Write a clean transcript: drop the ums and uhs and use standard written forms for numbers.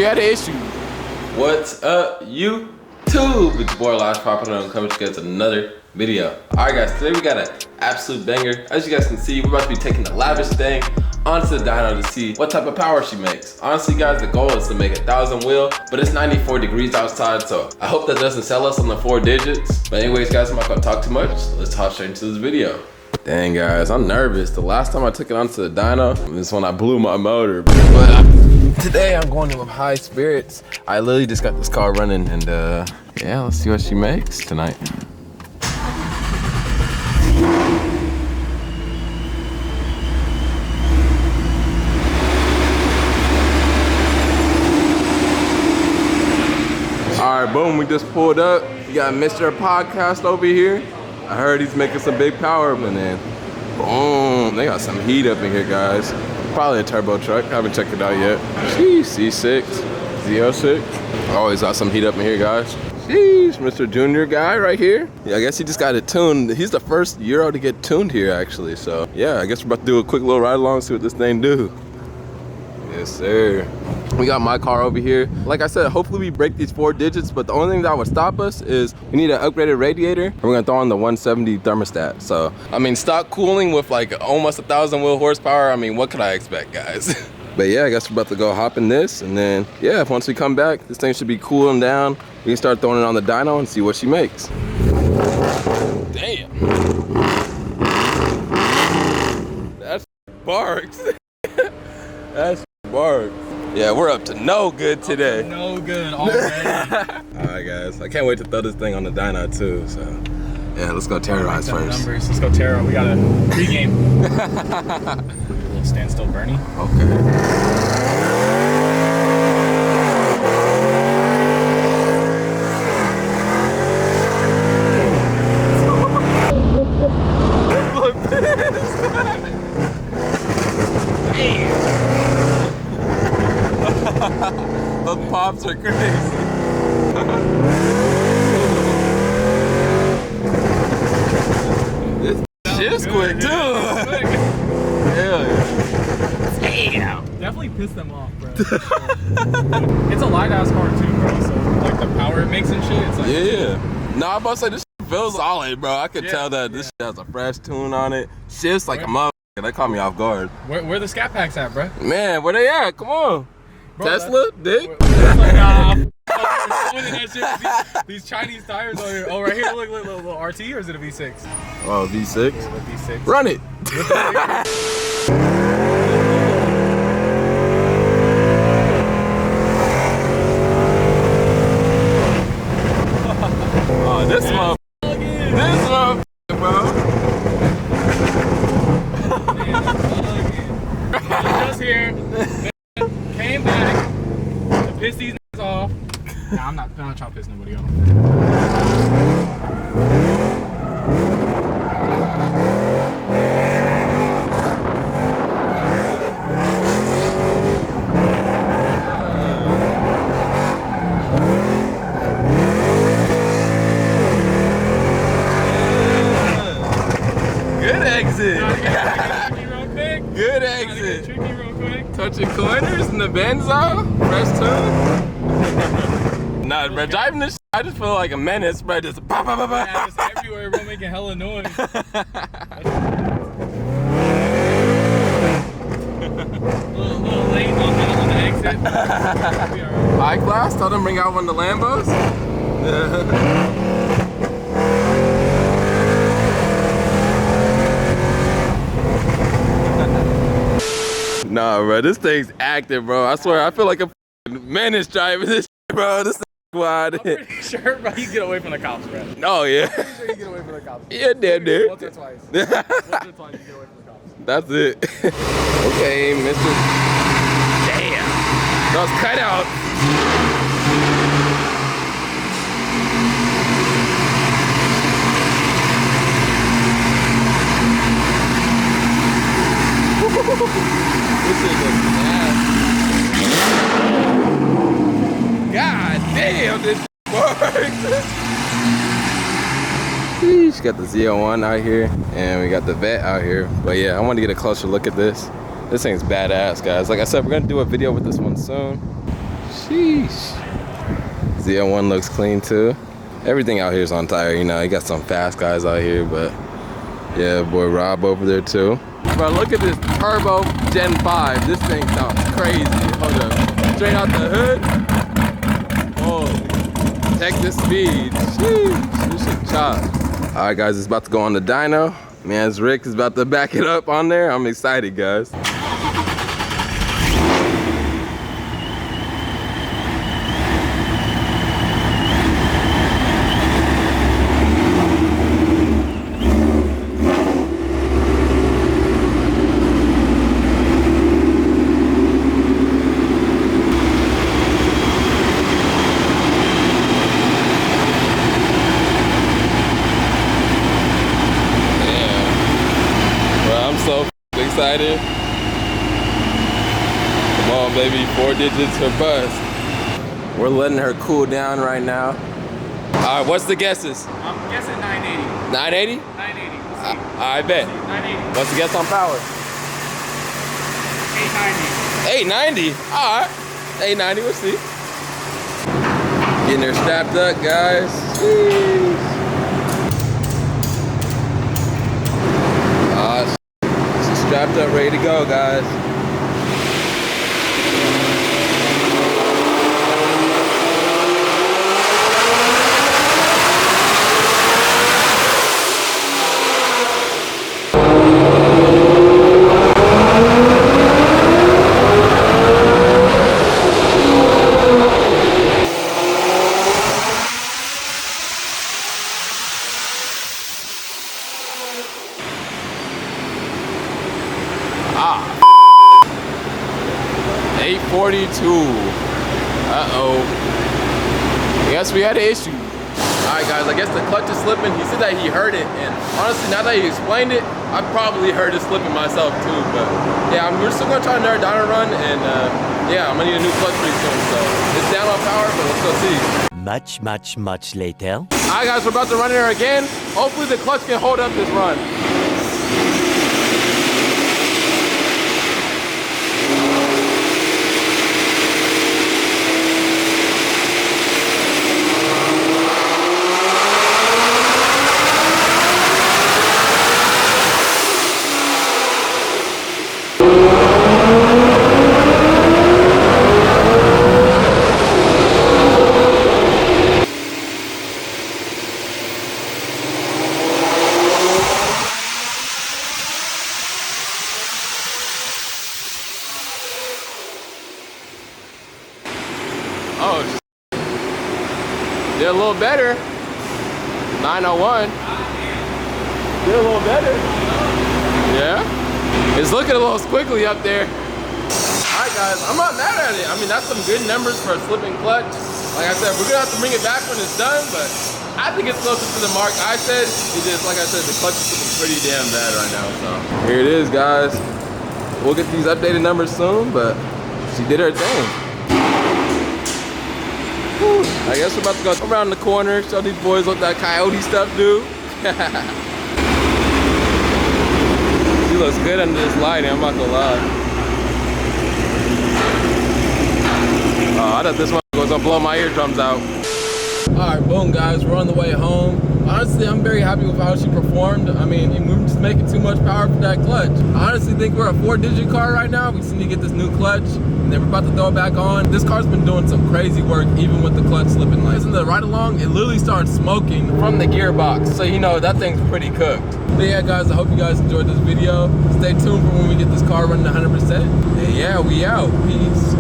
we had an issue. What's up, YouTube? It's your boy Elijah Popular and I'm coming to you guys with another video. Alright guys, today we got an absolute banger. As you guys can see, we're about to be taking the lavish thing onto the dyno to see what type of power she makes. Honestly guys, the goal is to make 1,000 wheel, but it's 94 degrees outside, so I hope that doesn't sell us on the 4 digits. But anyways guys, I'm not gonna talk too much. Let's hop straight into this video. Dang guys, I'm nervous. The last time I took it onto the dyno is when I blew my motor. But today I'm going in with high spirits. I literally just got this car running and yeah, let's see what she makes tonight. All right, boom, we just pulled up. We got Mr. Podcast over here. I heard he's making some big power, but then, boom, they got some heat up in here, guys. Probably a turbo truck, I haven't checked it out yet. Sheesh, C6, Z06. Always got some heat up in here, guys. Sheesh, Mr. Junior guy right here. Yeah, I guess he just got it tuned. He's the first Euro to get tuned here, actually. So, yeah, I guess we're about to do a quick little ride along, see what this thing do. Yes, sir. We got my car over here. Like I said, hopefully we break these 4 digits, but the only thing that would stop us is we need an upgraded radiator. And we're gonna throw on the 170 thermostat. So, I mean, stock cooling with like almost 1,000 wheel horsepower. I mean, what could I expect, guys? But yeah, I guess we're about to go hop in this. And then, yeah, once we come back, this thing should be cooling down. We can start throwing it on the dyno and see what she makes. Damn. That's barks. That's barks. Yeah, we're up to no good today. No good already. Alright guys, I can't wait to throw this thing on the dyno too, so yeah, let's go terrorize first. Numbers. Let's go terror. We got a pregame. A little standstill Bernie. Okay. Those pops are crazy. This shit's quick too. Hell yeah. Damn. Definitely pissed them off, bro. It's a light ass car too, bro. So like the power it makes and shit. It's like yeah. Nah, I'm about to say this shit feels solid, bro. I could tell that this shit has a fresh tune on it. Shifts like a motherfucker. That caught me off guard. Where the scat packs at, bro? Man, where they at? Come on. Bro, Tesla, dick. Like, nah, that shit. These Chinese tires over here. Oh, right here, look, little RT, or is it a V6? Oh, V6. Yeah, V6. Run it. Oh, this motherfucker. This motherfucker, bro. Just here. Came back to piss these off. Nah, I'm not trying to piss nobody off. Good exit. Good Get exit. tricky real quick. Touching corners in the Benzo. Fresh tune. Nah, bro, driving this I just feel like a menace, bro. Just bah, bah, bah, bah. Yeah, just everywhere, bro, making hella noise. little lane on the exit. High class, tell them bring out one of the Lambos. Nah, bro, this thing's active, bro. I swear, I feel like a menace driving this shit, bro. This thing's wild. I'm pretty sure, bro, you get away from the cops, bro. Oh, yeah. I'm pretty sure you get away from the cops. Yeah, damn, dude. Once or twice. Once or twice, you get away from the cops. That's it. Okay, Mr. Damn. Those cutouts. This is a God damn, this works. Sheesh, got the Z01 out here, and we got the Vet out here. But yeah, I want to get a closer look at this. This thing's badass, guys. Like I said, we're gonna do a video with this one soon. Sheesh. Z01 looks clean too. Everything out here is on tire, you know. You got some fast guys out here, but yeah, boy Rob over there too. Bro, look at this turbo Gen 5. This thing sounds crazy. Hold up. Straight out the hood. Oh, check the speed. Sheesh, this shit chop. All right, guys, it's about to go on the dyno. Man's Rick is about to back it up on there. I'm excited, guys. So excited. Come on, baby, 4 digits or bust. We're letting her cool down right now. All right, what's the guesses? I'm guessing 980. 980? 980. We'll see. I bet. 980. What's the guess on power? 890. 890? All right. 890, we'll see. Getting her strapped up, guys. Jeez. Strapped up, ready to go, guys. Ah, 842. Uh-oh. Guess we had an issue. All right, guys, I guess the clutch is slipping. He said that he heard it, and honestly, now that he explained it, I probably heard it slipping myself too, but yeah, we're still gonna try another dyno run, and yeah, I'm gonna need a new clutch pretty soon, so it's down on power, but let's go see. Much later. All right, guys, we're about to run it again. Hopefully the clutch can hold up this run. Oh, did a little better. 901. Did a little better. Yeah. It's looking a little squiggly up there. All right, guys, I'm not mad at it. I mean, that's some good numbers for a slipping clutch. Like I said, we're gonna have to bring it back when it's done, but I think it's closer to the mark I said. It just, like I said, the clutch is looking pretty damn bad right now, so. Here it is, guys. We'll get these updated numbers soon, but she did her thing. I guess we're about to go around the corner, show these boys what that coyote stuff do. She looks good under this lighting, I'm not gonna lie. Oh, I thought this one was gonna blow my eardrums out. All right, boom, guys, we're on the way home. Honestly, I'm very happy with how she performed. I mean, we were just making too much power for that clutch. I honestly think we're a 4-digit car right now. We just need to get this new clutch, and then we're about to throw it back on. This car's been doing some crazy work, even with the clutch slipping. Like, in the ride along, it literally started smoking from the gearbox. So, you know, that thing's pretty cooked. But yeah, guys, I hope you guys enjoyed this video. Stay tuned for when we get this car running 100%. And yeah, we out. Peace.